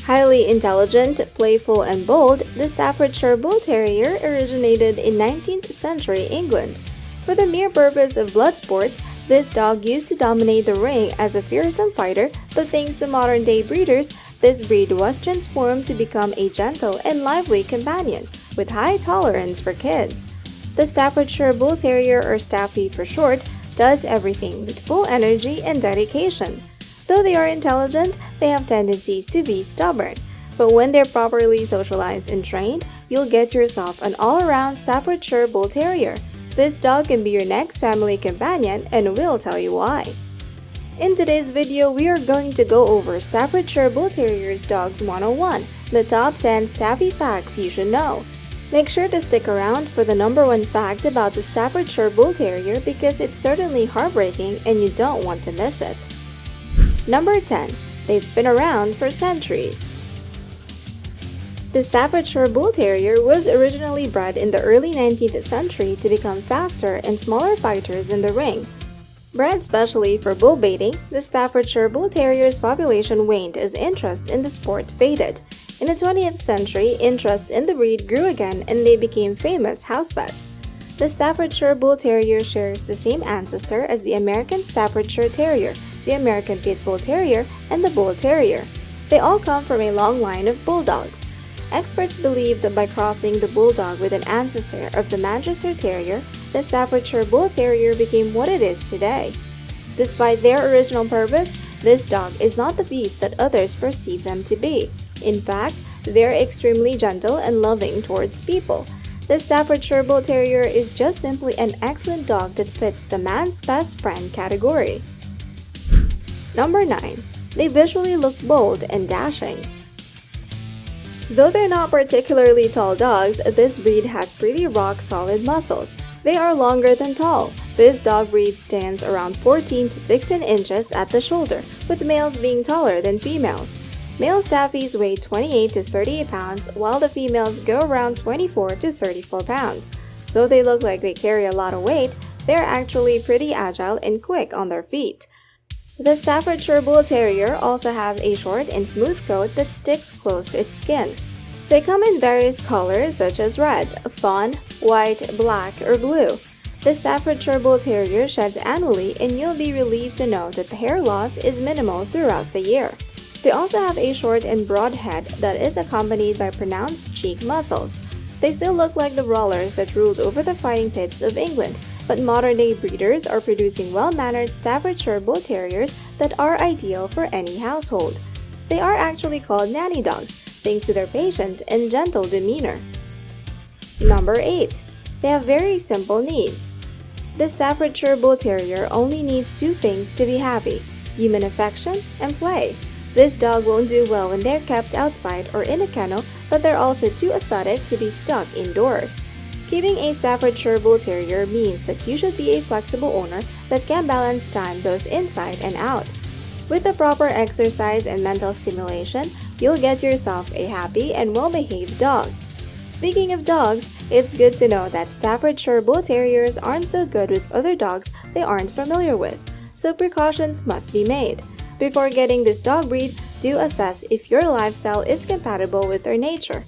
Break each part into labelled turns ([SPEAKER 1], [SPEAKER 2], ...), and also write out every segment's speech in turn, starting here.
[SPEAKER 1] Highly intelligent, playful, and bold, the Staffordshire Bull Terrier originated in 19th century England. For the mere purpose of blood sports, this dog used to dominate the ring as a fearsome fighter, but thanks to modern-day breeders, this breed was transformed to become a gentle and lively companion, with high tolerance for kids. The Staffordshire Bull Terrier, or Staffy for short, does everything with full energy and dedication. Though they are intelligent, they have tendencies to be stubborn. But when they're properly socialized and trained, you'll get yourself an all-around Staffordshire Bull Terrier. This dog can be your next family companion, and we'll tell you why. In today's video, we are going to go over Staffordshire Bull Terriers Dogs 101, the top 10 Staffy facts you should know. Make sure to stick around for the number one fact about the Staffordshire Bull Terrier because it's certainly heartbreaking and you don't want to miss it. Number 10. They've been around for centuries. The Staffordshire Bull Terrier was originally bred in the early 19th century to become faster and smaller fighters in the ring. Bred specially for bull baiting, the Staffordshire Bull Terrier's population waned as interest in the sport faded. In the 20th century, interest in the breed grew again and they became famous house pets. The Staffordshire Bull Terrier shares the same ancestor as the American Staffordshire Terrier, the American Pit Bull Terrier, and the Bull Terrier. They all come from a long line of bulldogs. Experts believe that by crossing the bulldog with an ancestor of the Manchester Terrier, the Staffordshire Bull Terrier became what it is today. Despite their original purpose, this dog is not the beast that others perceive them to be. In fact, they're extremely gentle and loving towards people. The Staffordshire Bull Terrier is just simply an excellent dog that fits the man's best friend category. Number 9. They visually look bold and dashing. Though they're not particularly tall dogs, this breed has pretty rock-solid muscles. They are longer than tall. This dog breed stands around 14 to 16 inches at the shoulder, with males being taller than females. Male Staffies weigh 28 to 38 pounds, while the females go around 24 to 34 pounds. Though they look like they carry a lot of weight, they're actually pretty agile and quick on their feet. The Staffordshire Bull Terrier also has a short and smooth coat that sticks close to its skin. They come in various colors such as red, fawn, white, black, or blue. The Staffordshire Bull Terrier sheds annually and you'll be relieved to know that the hair loss is minimal throughout the year. They also have a short and broad head that is accompanied by pronounced cheek muscles. They still look like the brawlers that ruled over the fighting pits of England, but modern-day breeders are producing well-mannered Staffordshire Bull Terriers that are ideal for any household. They are actually called nanny dogs, thanks to their patient and gentle demeanor. Number 8. They have very simple needs. The Staffordshire Bull Terrier only needs two things to be happy: human affection and play. This dog won't do well when they're kept outside or in a kennel, but they're also too athletic to be stuck indoors. Keeping a Staffordshire Bull Terrier means that you should be a flexible owner that can balance time both inside and out. With the proper exercise and mental stimulation, you'll get yourself a happy and well-behaved dog. Speaking of dogs, it's good to know that Staffordshire Bull Terriers aren't so good with other dogs they aren't familiar with, so precautions must be made. Before getting this dog breed, do assess if your lifestyle is compatible with their nature.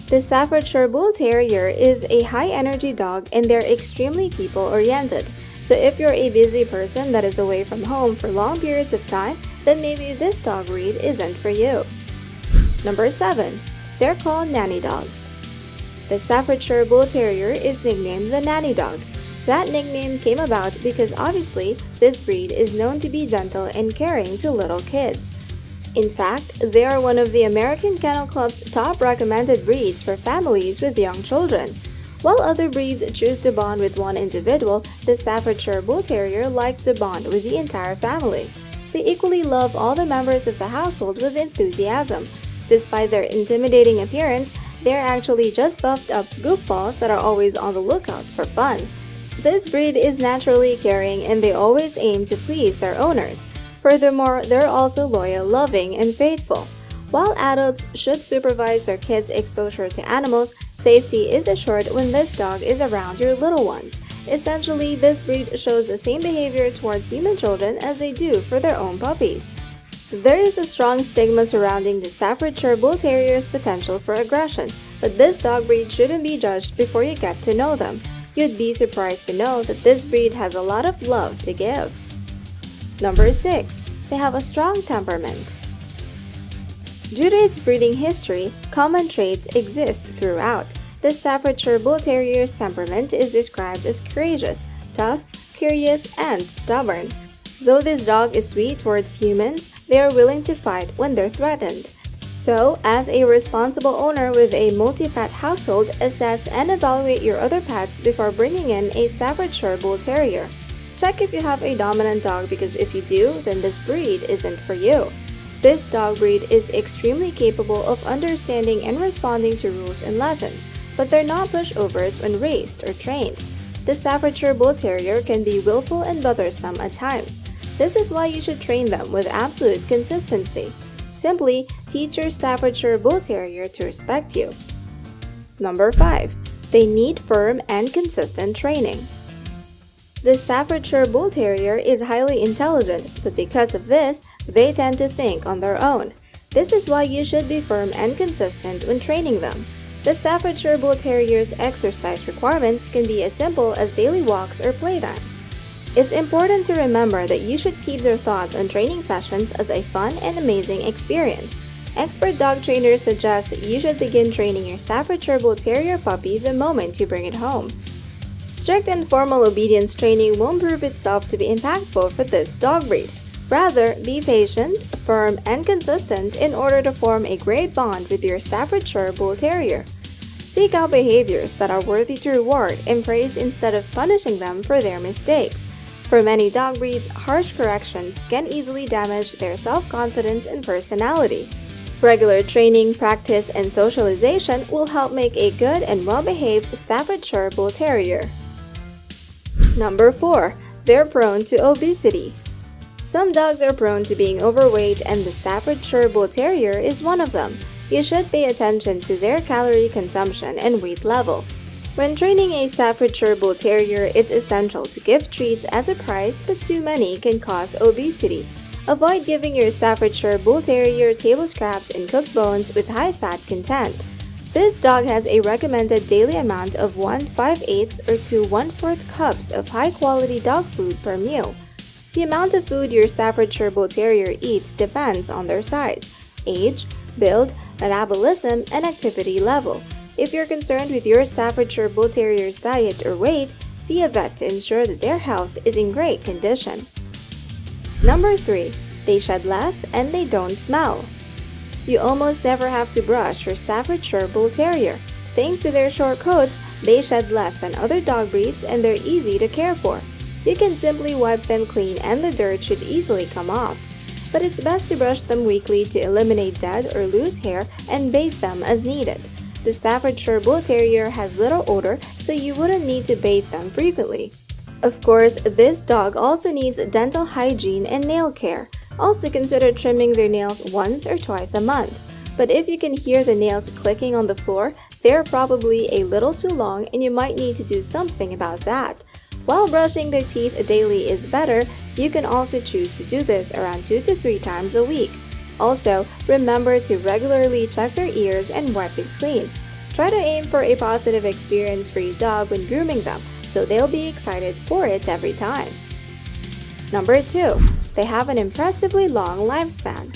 [SPEAKER 1] The Staffordshire Bull Terrier is a high-energy dog and they're extremely people-oriented. So if you're a busy person that is away from home for long periods of time, then maybe this dog breed isn't for you. Number 7. They're called nanny dogs. The Staffordshire Bull Terrier is nicknamed the nanny dog. That nickname came about because obviously this breed is known to be gentle and caring to little kids. In fact, they are one of the American Kennel Club's top recommended breeds for families with young children. While other breeds choose to bond with one individual, the Staffordshire Bull Terrier likes to bond with the entire family. They equally love all the members of the household with enthusiasm. Despite their intimidating appearance, they're actually just buffed up goofballs that are always on the lookout for fun. This breed is naturally caring and they always aim to please their owners. Furthermore, they're also loyal, loving, and faithful. While adults should supervise their kids' exposure to animals, safety is assured when this dog is around your little ones. Essentially, this breed shows the same behavior towards human children as they do for their own puppies. There is a strong stigma surrounding the Staffordshire Bull Terrier's potential for aggression, but this dog breed shouldn't be judged before you get to know them. You'd be surprised to know that this breed has a lot of love to give. Number 6. They have a strong temperament. Due to its breeding history, common traits exist throughout. The Staffordshire Bull Terrier's temperament is described as courageous, tough, curious, and stubborn. Though this dog is sweet towards humans, they are willing to fight when they're threatened. So, as a responsible owner with a multi-pet household, assess and evaluate your other pets before bringing in a Staffordshire Bull Terrier. Check if you have a dominant dog, because if you do, then this breed isn't for you. This dog breed is extremely capable of understanding and responding to rules and lessons, but they're not pushovers when raised or trained. The Staffordshire Bull Terrier can be willful and bothersome at times. This is why you should train them with absolute consistency. Simply teach your Staffordshire Bull Terrier to respect you. Number 5. They need firm and consistent training. The Staffordshire Bull Terrier is highly intelligent, but because of this, they tend to think on their own. This is why you should be firm and consistent when training them. The Staffordshire Bull Terrier's exercise requirements can be as simple as daily walks or playtimes. It's important to remember that you should keep their thoughts on training sessions as a fun and amazing experience. Expert dog trainers suggest that you should begin training your Staffordshire Bull Terrier puppy the moment you bring it home. Strict and formal obedience training won't prove itself to be impactful for this dog breed. Rather, be patient, firm, and consistent in order to form a great bond with your Staffordshire Bull Terrier. Seek out behaviors that are worthy to reward and praise instead of punishing them for their mistakes. For many dog breeds, harsh corrections can easily damage their self-confidence and personality. Regular training, practice, and socialization will help make a good and well-behaved Staffordshire Bull Terrier. Number 4. They're prone to obesity. Some dogs are prone to being overweight, and the Staffordshire Bull Terrier is one of them. You should pay attention to their calorie consumption and weight level. When training a Staffordshire Bull Terrier, it's essential to give treats as a prize, but too many can cause obesity. Avoid giving your Staffordshire Bull Terrier table scraps and cooked bones with high-fat content. This dog has a recommended daily amount of 1 5/8 or 2 1/4 cups of high-quality dog food per meal. The amount of food your Staffordshire Bull Terrier eats depends on their size, age, build, metabolism, and activity level. If you're concerned with your Staffordshire Bull Terrier's diet or weight, see a vet to ensure that their health is in great condition. Number 3. They shed less and they don't smell. You almost never have to brush your Staffordshire Bull Terrier. Thanks to their short coats, they shed less than other dog breeds, and they're easy to care for. You can simply wipe them clean and the dirt should easily come off. But it's best to brush them weekly to eliminate dead or loose hair and bathe them as needed. The Staffordshire Bull Terrier has little odor, so you wouldn't need to bathe them frequently. Of course, this dog also needs dental hygiene and nail care. Also consider trimming their nails once or twice a month. But if you can hear the nails clicking on the floor, they're probably a little too long and you might need to do something about that. While brushing their teeth daily is better, you can also choose to do this around 2 to 3 times a week. Also, remember to regularly check their ears and wipe it clean. Try to aim for a positive experience for your dog when grooming them, so they'll be excited for it every time. Number 2. They have an impressively long lifespan.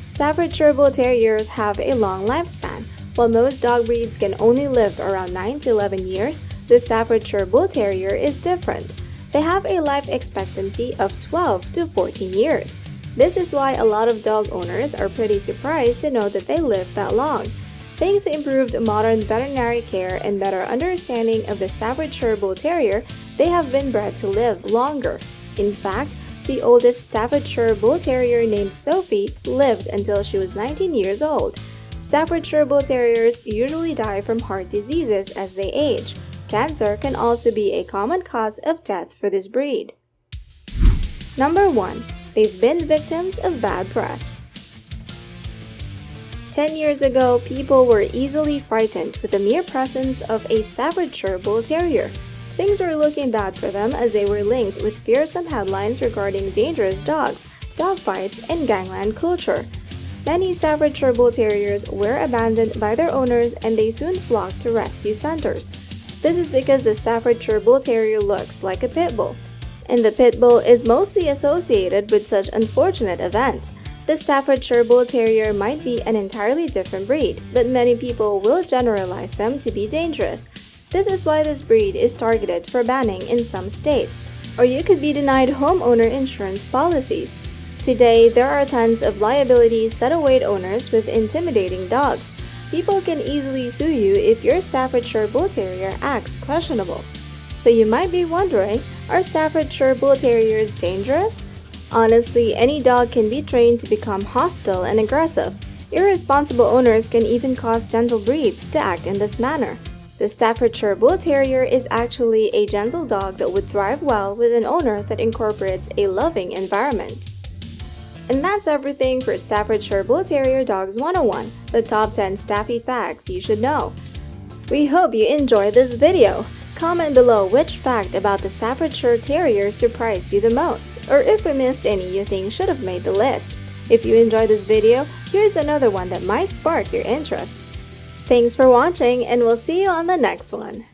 [SPEAKER 1] Staffordshire Bull Terriers have a long lifespan. While most dog breeds can only live around 9 to 11 years, the Staffordshire Bull Terrier is different. They have a life expectancy of 12 to 14 years. This is why a lot of dog owners are pretty surprised to know that they live that long. Thanks to improved modern veterinary care and better understanding of the Staffordshire Bull Terrier, they have been bred to live longer. In fact, the oldest Staffordshire Bull Terrier named Sophie lived until she was 19 years old. Staffordshire Bull Terriers usually die from heart diseases as they age. Cancer can also be a common cause of death for this breed. Number 1. They've been victims of bad press. 10 years ago, people were easily frightened with the mere presence of a Staffordshire Bull Terrier. Things were looking bad for them as they were linked with fearsome headlines regarding dangerous dogs, dogfights, and gangland culture. Many Staffordshire Bull Terriers were abandoned by their owners and they soon flocked to rescue centers. This is because the Staffordshire Bull Terrier looks like a pit bull, and the pit bull is mostly associated with such unfortunate events. The Staffordshire Bull Terrier might be an entirely different breed, but many people will generalize them to be dangerous. This is why this breed is targeted for banning in some states, or you could be denied homeowner insurance policies. Today, there are tons of liabilities that await owners with intimidating dogs. People can easily sue you if your Staffordshire Bull Terrier acts questionable. So you might be wondering, are Staffordshire Bull Terriers dangerous? Honestly, any dog can be trained to become hostile and aggressive. Irresponsible owners can even cause gentle breeds to act in this manner. The Staffordshire Bull Terrier is actually a gentle dog that would thrive well with an owner that incorporates a loving environment. And that's everything for Staffordshire Bull Terrier Dogs 101, the top 10 Staffy facts you should know. We hope you enjoyed this video. Comment below which fact about the Staffordshire Terrier surprised you the most, or if we missed any you think should have made the list. If you enjoyed this video, here's another one that might spark your interest. Thanks for watching, and we'll see you on the next one.